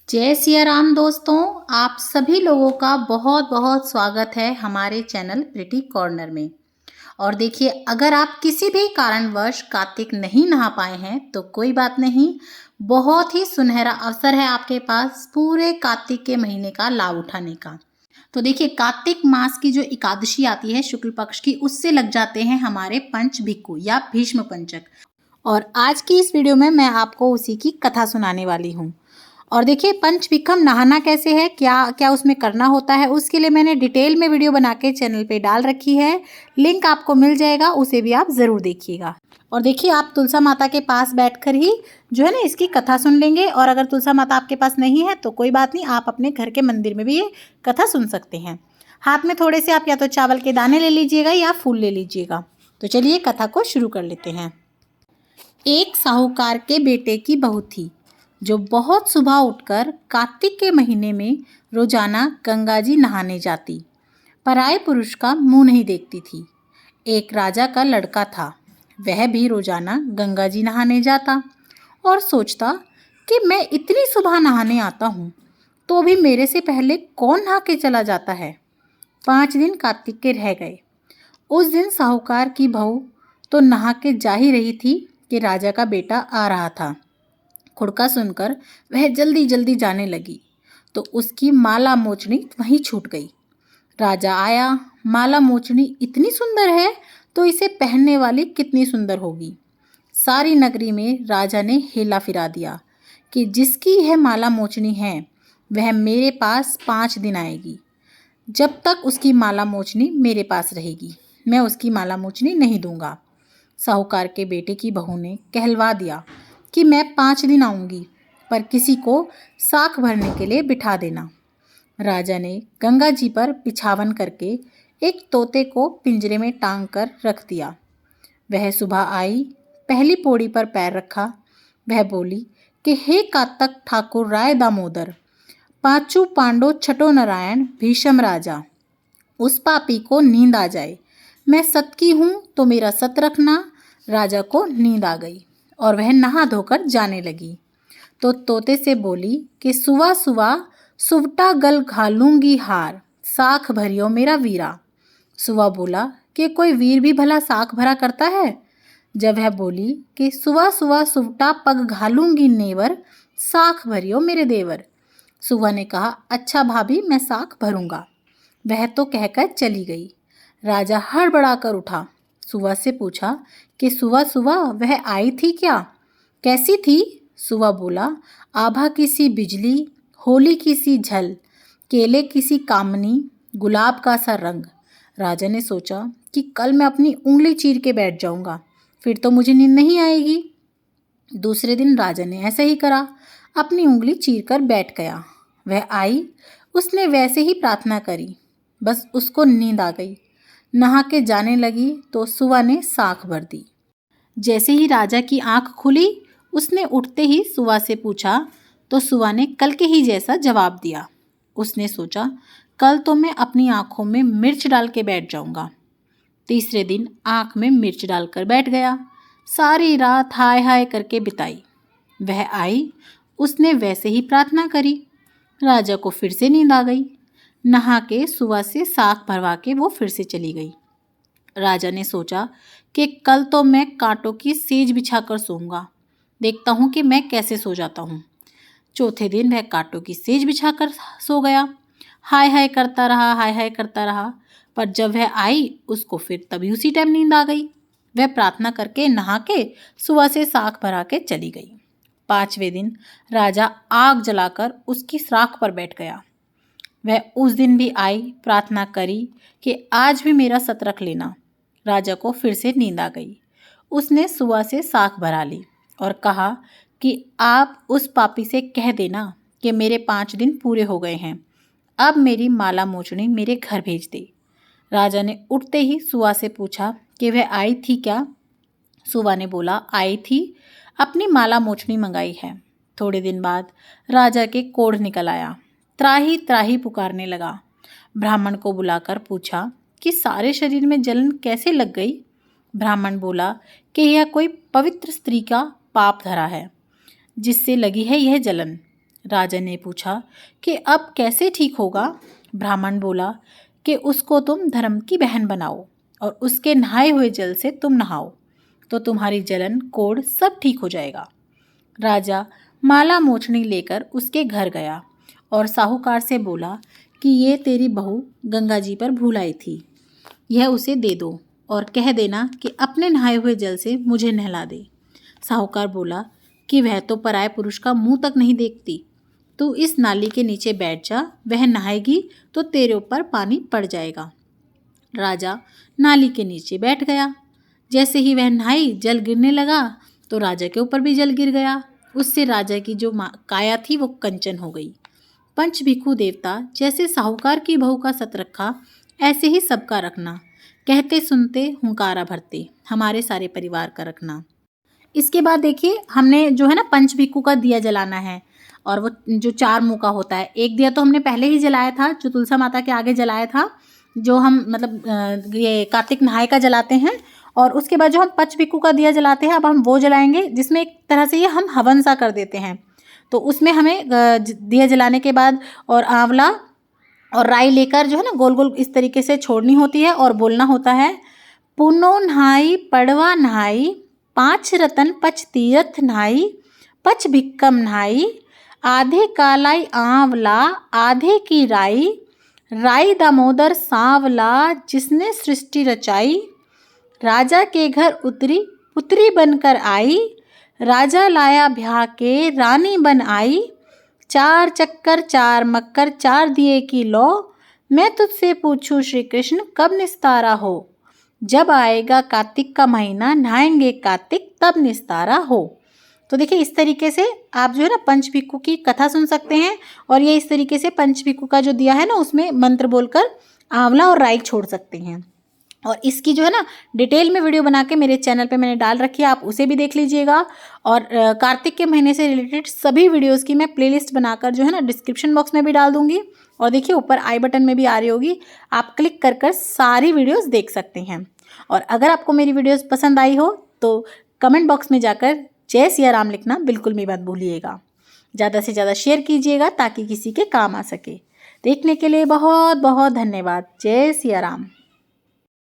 जय सिया राम दोस्तों। आप सभी लोगों का बहुत बहुत स्वागत है हमारे चैनल प्रिटी कॉर्नर में। और देखिए, अगर आप किसी भी कारणवश कार्तिक नहीं नहा पाए हैं तो कोई बात नहीं, बहुत ही सुनहरा अवसर है आपके पास पूरे कार्तिक के महीने का लाभ उठाने का। तो देखिए, कार्तिक मास की जो एकादशी आती है शुक्ल पक्ष की, उससे लग जाते हैं हमारे पंच भिक्खु या भीष्म पंचक। और आज की इस वीडियो में मैं आपको उसी की कथा सुनाने वाली हूँ। और देखिए, पंचभिखम नहाना कैसे है, क्या क्या उसमें करना होता है, उसके लिए मैंने डिटेल में वीडियो बना के चैनल पे डाल रखी है। लिंक आपको मिल जाएगा, उसे भी आप ज़रूर देखिएगा। और देखिए, आप तुलसा माता के पास बैठकर ही जो है ना इसकी कथा सुन लेंगे। और अगर तुलसा माता आपके पास नहीं है तो कोई बात नहीं, आप अपने घर के मंदिर में भी ये कथा सुन सकते हैं। हाथ में थोड़े से आप या तो चावल के दाने ले लीजिएगा या फूल ले लीजिएगा। तो चलिए कथा को शुरू कर लेते हैं। एक साहूकार के बेटे की बहू थी जो बहुत सुबह उठकर कार्तिक के महीने में रोजाना गंगा जी नहाने जाती। पराये पुरुष का मुंह नहीं देखती थी। एक राजा का लड़का था, वह भी रोजाना गंगा जी नहाने जाता और सोचता कि मैं इतनी सुबह नहाने आता हूँ तो भी मेरे से पहले कौन नहा के चला जाता है। 5 दिन कार्तिक के रह गए। उस दिन साहूकार की बहू तो नहा के जा ही रही थी कि राजा का बेटा आ रहा था। खुड़का सुनकर वह जल्दी जल्दी जाने लगी तो उसकी माला मोचनी वहीं छूट गई। राजा आया, माला मोचनी इतनी सुंदर है तो इसे पहनने वाली कितनी सुंदर होगी। सारी नगरी में राजा ने हेला फिरा दिया कि जिसकी यह माला मोचनी है वह मेरे पास 5 दिन आएगी। जब तक उसकी माला मोचनी मेरे पास रहेगी मैं उसकी माला मोचनी नहीं दूंगा। साहूकार के बेटे की बहू ने कहलवा दिया कि मैं 5 दिन आऊंगी, पर किसी को साख भरने के लिए बिठा देना। राजा ने गंगा जी पर बिछावन करके एक तोते को पिंजरे में टांग कर रख दिया। वह सुबह आई, पहली पौड़ी पर पैर रखा। वह बोली कि हे कातक ठाकुर राय दामोदर, पांचू पांडो छठो नारायण भीषम राजा, उस पापी को नींद आ जाए। मैं सत की हूँ तो मेरा सत रखना। राजा को नींद आ गई और वह नहा धोकर जाने लगी तो तोते से बोली कि सुवा सुवा सुवटा गल घालूंगी हार, साख भरियो मेरा वीरा। सुवा बोला कि कोई वीर भी भला साख भरा करता है। जब वह बोली कि सुवा सुवा सुवटा पग घालूंगी नेवर, साख भरियो मेरे देवर। सुवा ने कहा, अच्छा भाभी, मैं साख भरूंगा। वह तो कहकर चली गई। राजा हड़बड़ाकर उठा, सुवा से पूछा कि सुवा सुवा वह आई थी क्या, कैसी थी। सुवा बोला, आभा की सी बिजली, होली की सी झल, केले की सी कामनी, गुलाब का सा रंग। राजा ने सोचा कि कल मैं अपनी उंगली चीर के बैठ जाऊंगा, फिर तो मुझे नींद नहीं आएगी। दूसरे दिन राजा ने ऐसा ही करा, अपनी उंगली चीर कर बैठ गया। वह आई, उसने वैसे ही प्रार्थना करी, बस उसको नींद आ गई। नहा के जाने लगी तो सुवा ने साख भर दी। जैसे ही राजा की आंख खुली, उसने उठते ही सुवा से पूछा तो सुवा ने कल के ही जैसा जवाब दिया। उसने सोचा कल तो मैं अपनी आंखों में मिर्च डाल के बैठ जाऊंगा। तीसरे दिन आंख में मिर्च डालकर बैठ गया। सारी रात हाय हाय करके बिताई। वह आई, उसने वैसे ही प्रार्थना करी। राजा को फिर से नींद आ गई। नहा के सुवा से साख भरवा के वो फिर से चली गई। राजा ने सोचा कि कल तो मैं कांटों की सेज बिछाकर सोऊंगा, देखता हूँ कि मैं कैसे सो जाता हूँ। चौथे दिन वह कांटों की सेज बिछाकर सो गया। हाय हाय करता रहा, हाय हाय करता रहा, पर जब वह आई उसको फिर तभी उसी टाइम नींद आ गई। वह प्रार्थना करके नहा के सुबह से साख भरा के चली गई। 5वें दिन राजा आग जलाकर उसकी साख पर बैठ गया। वह उस दिन भी आई, प्रार्थना करी कि आज भी मेरा सत रख लेना। राजा को फिर से नींद आ गई। उसने सुबह से साख भरा ली और कहा कि आप उस पापी से कह देना कि मेरे 5 दिन पूरे हो गए हैं, अब मेरी माला मोचनी मेरे घर भेज दे। राजा ने उठते ही सुवा से पूछा कि वह आई थी क्या। सुवा ने बोला, आई थी, अपनी माला मोचनी मंगाई है। थोड़े दिन बाद राजा के कोढ़ निकल आया, त्राही त्राही पुकारने लगा। ब्राह्मण को बुलाकर पूछा कि सारे शरीर में जलन कैसे लग गई। ब्राह्मण बोला कि यह कोई पवित्र स्त्री का पाप धरा है, जिससे लगी है यह जलन। राजा ने पूछा कि अब कैसे ठीक होगा। ब्राह्मण बोला कि उसको तुम धर्म की बहन बनाओ और उसके नहाए हुए जल से तुम नहाओ, तो तुम्हारी जलन कोढ़ सब ठीक हो जाएगा। राजा माला मोचनी लेकर उसके घर गया और साहूकार से बोला कि ये तेरी बहू गंगा जी पर भूल आई थी, यह उसे दे दो और कह देना कि अपने नहाए हुए जल से मुझे नहला दे। साहूकार बोला कि वह तो पराये पुरुष का मुंह तक नहीं देखती, तू इस नाली के नीचे बैठ जा, वह नहाएगी तो तेरे ऊपर पानी पड़ जाएगा। राजा नाली के नीचे बैठ गया। जैसे ही वह नहाई जल गिरने लगा तो राजा के ऊपर भी जल गिर गया। उससे राजा की जो काया थी वो कंचन हो गई। पंच भिक्षु देवता जैसे साहूकार की बहू का सत रखा, ऐसे ही सबका रखना। कहते सुनते हुंकारा भरते हमारे सारे परिवार का रखना। इसके बाद देखिए हमने जो है ना पंच भिक्षु का दिया जलाना है, और वो जो 4 मुँह का होता है। एक दिया तो हमने पहले ही जलाया था, जो तुलसा माता के आगे जलाया था, जो हम मतलब ये कार्तिक नहाय का जलाते हैं। और उसके बाद जो हम पंच भिक्षु का दिया जलाते हैं, अब हम वो जलाएंगे जिसमें एक तरह से ये हम हवन सा कर देते हैं। तो उसमें हमें दिया जलाने के बाद और आंवला और राई लेकर जो है ना गोल गोल इस तरीके से छोड़नी होती है और बोलना होता है, पुनो नहाई पड़वा नहाई, 5 रतन पच तीरथ नहाई, पच भिक्कम नहाई, आधे कालाई आंवला आधे की राई, राई दामोदर सांवला जिसने सृष्टि रचाई, राजा के घर उतरी पुत्री बनकर आई, राजा लाया ब्याह के रानी बन आई, 4 चक्कर 4 मक्कर 4 दिए की लो, मैं तुझसे पूछूं श्री कृष्ण कब निस्तारा हो, जब आएगा कार्तिक का महीना नहाएंगे कार्तिक तब निस्तारा हो। तो देखिए इस तरीके से आप जो है ना पंच भिक्षु की कथा सुन सकते हैं, और ये इस तरीके से पंच भिक्षु का जो दिया है ना उसमें मंत्र बोलकर आंवला और राई छोड़ सकते हैं। और इसकी जो है ना डिटेल में वीडियो बना के मेरे चैनल पे मैंने डाल रखी है, आप उसे भी देख लीजिएगा। और कार्तिक के महीने से रिलेटेड सभी वीडियोस की मैं प्लेलिस्ट बनाकर जो है ना डिस्क्रिप्शन बॉक्स में भी डाल दूंगी, और देखिए ऊपर आई बटन में भी आ रही होगी, आप क्लिक कर कर सारी वीडियोस देख सकते हैं। और अगर आपको मेरी वीडियोस पसंद आई हो तो कमेंट बॉक्स में जाकर जय सिया राम लिखना बिल्कुल भी मत भूलिएगा। ज़्यादा से ज़्यादा शेयर कीजिएगा ताकि किसी के काम आ सके। देखने के लिए बहुत बहुत धन्यवाद। जय सिया राम।